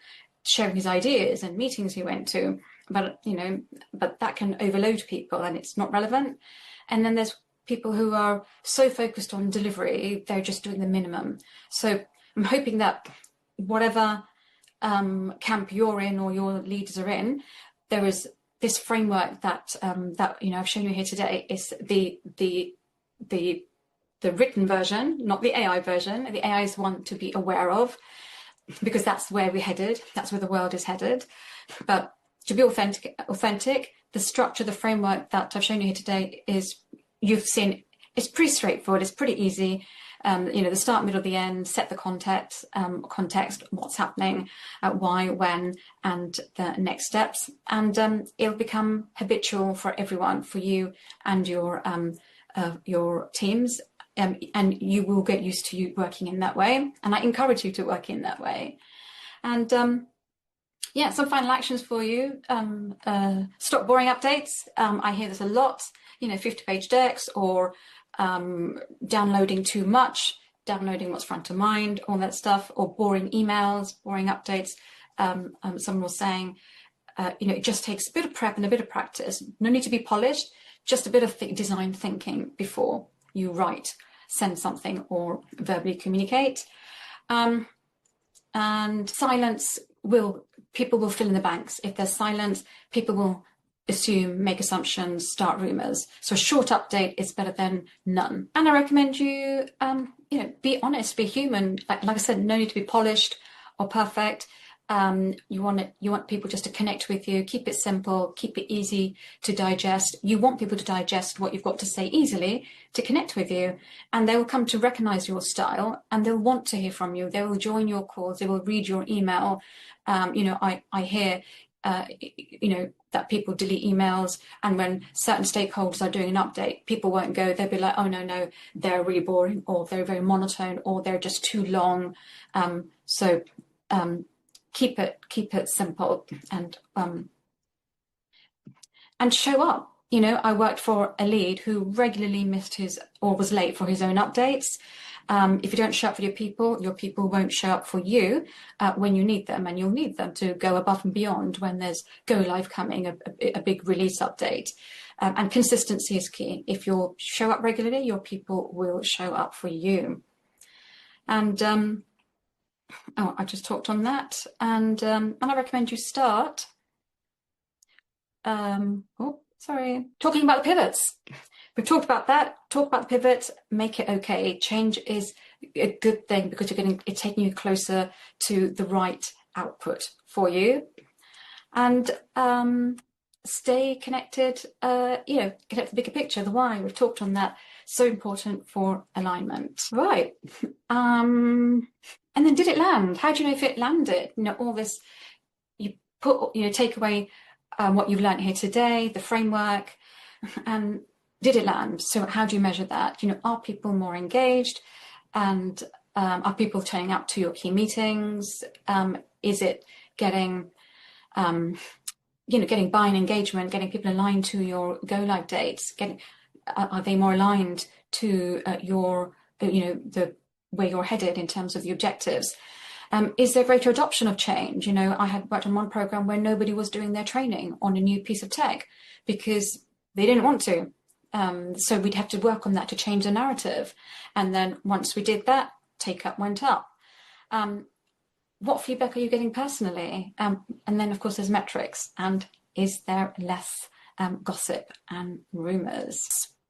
sharing his ideas and meetings he went to, but, you know, but that can overload people and it's not relevant. And then there's people who are so focused on delivery, they're just doing the minimum. So I'm hoping that whatever camp you're in or your leaders are in, there is this framework that that, you know, I've shown you here today. Is the written version, not the AI version. The AI is one to be aware of, because that's where we're headed. That's where the world is headed. But to be authentic, the structure, the framework that I've shown you here today is, you've seen, it's pretty straightforward. It's pretty easy. You know, the start, middle, the end, set the context, what's happening, why, when, and the next steps. And it'll become habitual for everyone, for you and your teams. And you will get used to you working in that way. And I encourage you to work in that way. And yeah, some final actions for you. Stop boring updates. I hear this a lot, you know, 50-page decks, or downloading too much, downloading what's front of mind, all that stuff, or boring emails, boring updates. Someone was saying, you know, it just takes a bit of prep and a bit of practice. No need to be polished, just a bit of design thinking before you write, send something, or verbally communicate. And silence people will fill in the banks. If there's silence, people will assume, make assumptions, start rumors. So a short update is better than none. And I recommend you, you know, be honest, be human. Like I said, no need to be polished or perfect. You want people just to connect with you, keep it simple, keep it easy to digest. You want people to digest what you've got to say easily to connect with you, and they will come to recognize your style, and they'll want to hear from you. They will join your calls, they will read your email. I hear that people delete emails, and when certain stakeholders are doing an update, people won't go. They'll be like, oh no, they're really boring, or they're very monotone, or they're just too long. Keep it simple, and show up. I worked for a lead who regularly missed his or was late for his own updates. If you don't show up for your people won't show up for you when you need them, and you'll need them to go above and beyond when there's go live coming, a big release update. And consistency is key. If you show up regularly, your people will show up for you. And I just talked on that, and I recommend you start. Talking about the pivots. We've talked about that. Talk about the pivots. Make it okay. Change is a good thing because it's taking you closer to the right output for you, and stay connected. Connect to the bigger picture, the why. We've talked on that. So important for alignment, right? And then, did it land? How do you know if it landed? All this, take away what you've learned here today, the framework, and did it land? So how do you measure that? Are people more engaged? And are people turning up to your key meetings? Is it getting buy-in engagement, getting people aligned to your go-live dates? Are they more aligned to the where you're headed in terms of the objectives? Is there greater adoption of change? I had worked on one program where nobody was doing their training on a new piece of tech because they didn't want to. So we'd have to work on that to change the narrative. And then once we did that, take-up went up. What feedback are you getting personally? And then, of course, there's metrics. And is there less gossip and rumours?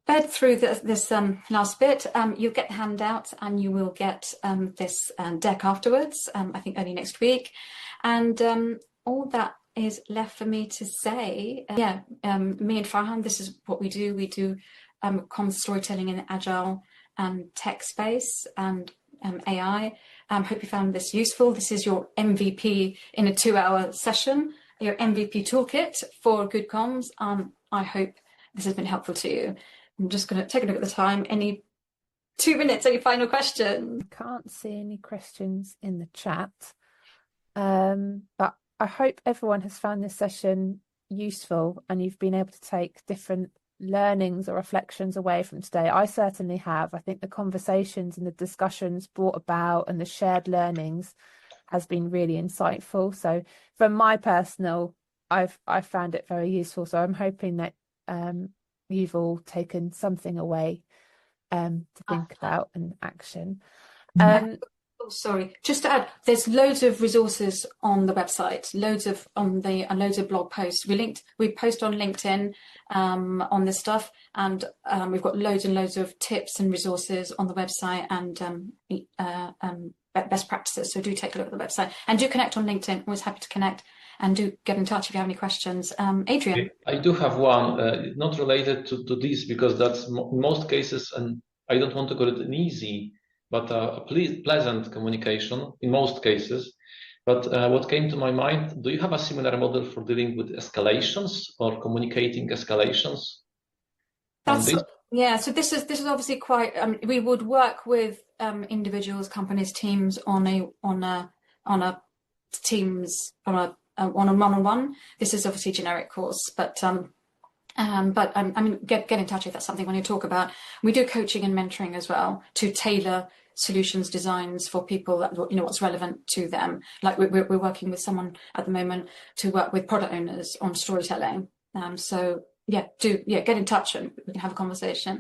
Sped through this last bit, you'll get the handout, and you will get this deck afterwards, I think early next week. And all that is left for me to say. Me and Farhan, this is what we do. We do comms storytelling in the agile tech space and AI. Hope you found this useful. This is your MVP in a 2-hour session, your MVP toolkit for good comms. I hope this has been helpful to you. I'm just going to take a look at the time. Any 2 minutes, any final questions? I can't see any questions in the chat, but I hope everyone has found this session useful and you've been able to take different learnings or reflections away from today. I certainly have. I think the conversations and the discussions brought about and the shared learnings has been really insightful. So from my personal, I've found it very useful. So I'm hoping that you've all taken something away to think about and action. Just to add, there's loads of resources on the website, loads of blog posts. We post on LinkedIn on this stuff, and we've got loads and loads of tips and resources on the website and best practices. So do take a look at the website and do connect on LinkedIn. Always happy to connect. And do get in touch if you have any questions. Adrian? I do have one, not related to this, because that's in most cases, and I don't want to call it an easy, but a pleasant communication in most cases. But what came to my mind, do you have a similar model for dealing with escalations or communicating escalations? Yeah, so this is obviously quite, we would work with individuals, companies, teams on a one-on-one. This is obviously a generic course, but get in touch if that's something when you talk about. We do coaching and mentoring as well to tailor solutions designs for people that what's relevant to them. Like we're working with someone at the moment to work with product owners on storytelling. Get in touch and we can have a conversation.